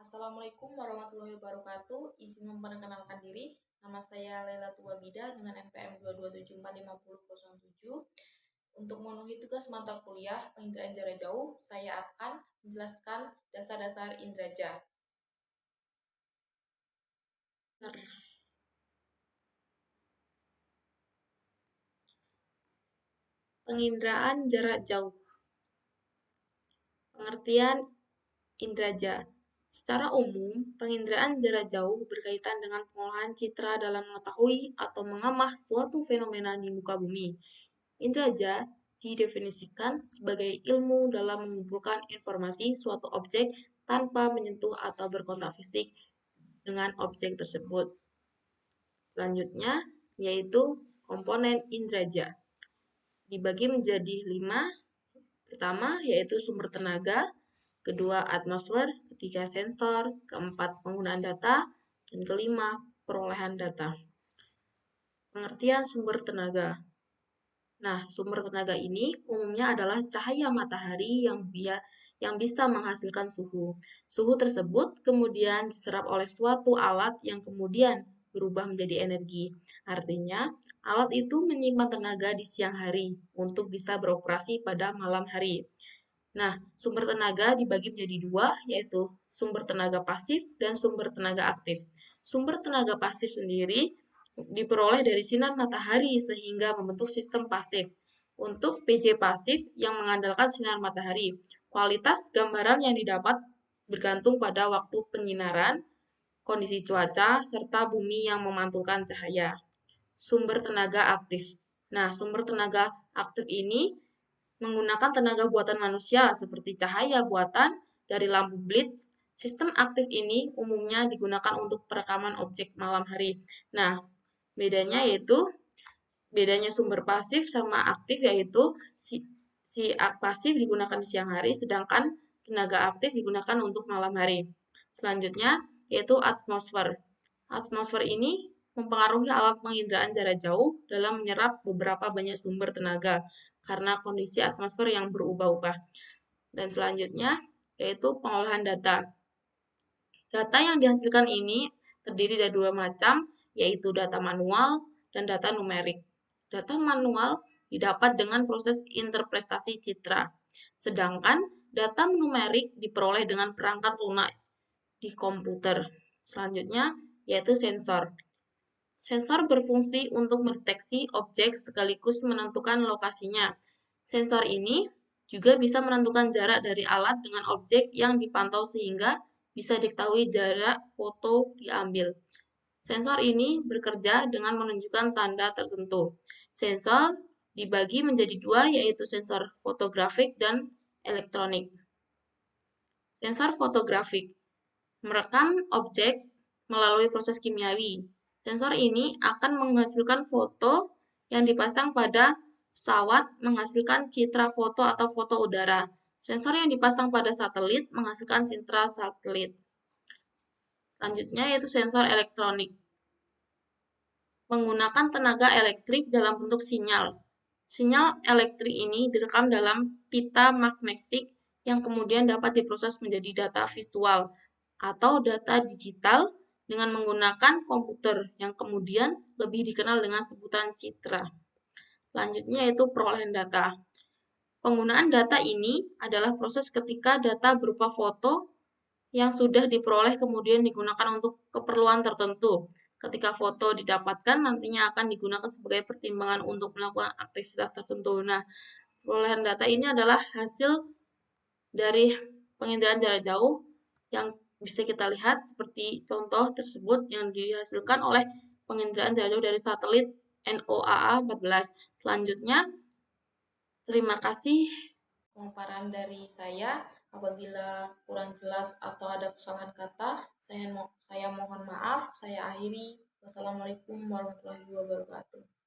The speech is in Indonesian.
Assalamualaikum warahmatullahi wabarakatuh. Izin memperkenalkan diri. Nama saya Lailatul Wabida dengan NPM 227450007. Untuk memenuhi tugas mata kuliah penginderaan jarak jauh, saya akan menjelaskan dasar-dasar inderaja. Penginderaan jarak jauh. Pengertian inderaja. Secara umum, penginderaan jarak jauh berkaitan dengan pengolahan citra dalam mengetahui atau mengamah suatu fenomena di muka bumi. Inderaja didefinisikan sebagai ilmu dalam mengumpulkan informasi suatu objek tanpa menyentuh atau berkontak fisik dengan objek tersebut. Selanjutnya, yaitu komponen inderaja. Dibagi menjadi 5. Pertama, yaitu sumber tenaga. Kedua, atmosfer. Ketiga, sensor. Keempat, penggunaan data. Dan kelima, perolehan data. Pengertian sumber tenaga. Nah, sumber tenaga ini umumnya adalah cahaya matahari yang bisa menghasilkan suhu. Suhu tersebut kemudian diserap oleh suatu alat yang kemudian berubah menjadi energi. Artinya, alat itu menyimpan tenaga di siang hari untuk bisa beroperasi pada malam hari. Nah, sumber tenaga dibagi menjadi 2, yaitu sumber tenaga pasif dan sumber tenaga aktif. Sumber tenaga pasif sendiri diperoleh dari sinar matahari sehingga membentuk sistem pasif. Untuk PJ pasif yang mengandalkan sinar matahari, kualitas gambaran yang didapat bergantung pada waktu penyinaran, kondisi cuaca, serta bumi yang memantulkan cahaya. Sumber tenaga aktif. Nah, sumber tenaga aktif ini menggunakan tenaga buatan manusia seperti cahaya buatan dari lampu blitz. Sistem aktif ini umumnya digunakan untuk perekaman objek malam hari. Nah, bedanya sumber pasif sama aktif yaitu si pasif digunakan di siang hari sedangkan tenaga aktif digunakan untuk malam hari. Selanjutnya yaitu atmosfer. Atmosfer ini mempengaruhi alat penginderaan jarak jauh dalam menyerap beberapa banyak sumber tenaga karena kondisi atmosfer yang berubah-ubah. Dan selanjutnya yaitu pengolahan data. Data yang dihasilkan ini terdiri dari 2 macam, yaitu data manual dan data numerik. Data manual didapat dengan proses interpretasi citra, sedangkan data numerik diperoleh dengan perangkat lunak di komputer. Selanjutnya, yaitu sensor. Sensor berfungsi untuk mendeteksi objek sekaligus menentukan lokasinya. Sensor ini juga bisa menentukan jarak dari alat dengan objek yang dipantau sehingga bisa diketahui jarak foto diambil. Sensor ini bekerja dengan menunjukkan tanda tertentu. Sensor dibagi menjadi 2, yaitu sensor fotografik dan elektronik. Sensor fotografik merekam objek melalui proses kimiawi. Sensor ini akan menghasilkan foto yang dipasang pada pesawat menghasilkan citra foto atau foto udara. Sensor yang dipasang pada satelit menghasilkan citra satelit. Selanjutnya yaitu sensor elektronik. Menggunakan tenaga elektrik dalam bentuk sinyal. Sinyal elektrik ini direkam dalam pita magnetik yang kemudian dapat diproses menjadi data visual atau data digital dengan menggunakan komputer yang kemudian lebih dikenal dengan sebutan citra. Selanjutnya yaitu perolehan data. Penggunaan data ini adalah proses ketika data berupa foto yang sudah diperoleh kemudian digunakan untuk keperluan tertentu. Ketika foto didapatkan, nantinya akan digunakan sebagai pertimbangan untuk melakukan aktivitas tertentu. Nah, perolehan data ini adalah hasil dari penginderaan jarak jauh yang bisa kita lihat seperti contoh tersebut yang dihasilkan oleh penginderaan jarak jauh dari satelit NOAA-14. Selanjutnya, terima kasih pemaparan dari saya. Apabila kurang jelas atau ada kesalahan kata, saya mohon maaf. Saya akhiri. Wassalamualaikum warahmatullahi wabarakatuh.